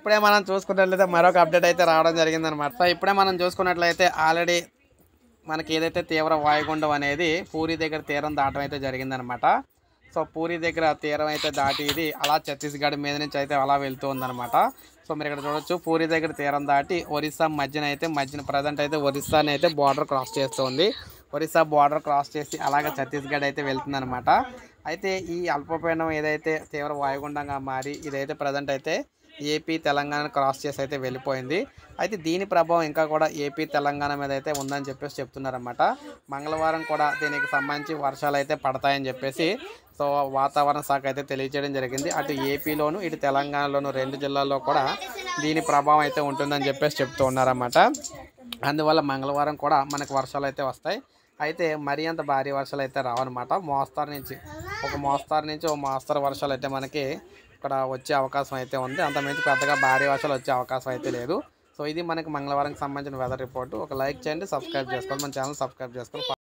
ఇప్పుడే మనం చూసుకున్నట్లయితే మరొక అప్డేట్ అయితే రావడం జరిగిందనమాట. సో ఇప్పుడే మనం చూసుకున్నట్లయితే ఆల్రెడీ మనకి ఏదైతే తీవ్ర వాయుగుండం అనేది పూరి దగ్గర తీరం దాటం అయితే జరిగిందనమాట. సో పూరి దగ్గర తీరం అయితే దాటి ఇది అలా ఛత్తీస్గఢ్ మీద నుంచి అయితే అలా వెళ్తూ ఉందన్నమాట. సో మీరు ఇక్కడ చూడొచ్చు పూరి దగ్గర తీరం దాటి ఒరిస్సా మధ్యన ప్రజెంట్ అయితే ఒరిస్సాని అయితే బార్డర్ క్రాస్ చేస్తుంది. ఒరిస్సా బార్డర్ క్రాస్ చేసి అలాగే ఛత్తీస్గఢ్ అయితే వెళ్తుందనమాట. అయితే ఈ అల్పపీడనం ఏదైతే తీవ్ర వాయుగుండంగా మారి ఇదైతే ప్రజెంట్ అయితే ఏపీ తెలంగాణ క్రాస్ చేసి అయితే వెళ్ళిపోయింది. అయితే దీని ప్రభావం ఇంకా కూడా ఏపీ తెలంగాణ మీద అయితే ఉందని చెప్పేసి చెప్తున్నారన్నమాట. మంగళవారం కూడా దీనికి సంబంధించి వర్షాలు అయితే పడతాయని చెప్పేసి సో వాతావరణ శాఖ అయితే తెలియజేయడం జరిగింది. అటు ఏపీలోను ఇటు తెలంగాణలోను 2 జిల్లాల్లో కూడా దీని ప్రభావం అయితే ఉంటుందని చెప్పేసి చెప్తూ ఉన్నారన్నమాట. అందువల్ల మంగళవారం కూడా మనకు వర్షాలు అయితే వస్తాయి. అయితే మరీ అంత భారీ వర్షాలు అయితే రావన్నమాట. మోస్తరు నుంచి ఓ మోస్తరు వర్షాలు అయితే మనకి ఇక్కడ వచ్చే అవకాశం అయితే ఉంది. అంతకుమించి పెద్దగా భారీ వర్షాలు వచ్చే అవకాశం అయితే లేదు. సో ఇది మనకి మంగళవారంకి సంబంధించిన వెదర్ రిపోర్టు. ఒక లైక్ చేయండి, సబ్స్క్రైబ్ చేసుకోండి, మన ఛానల్ సబ్స్క్రైబ్ చేసుకోండి.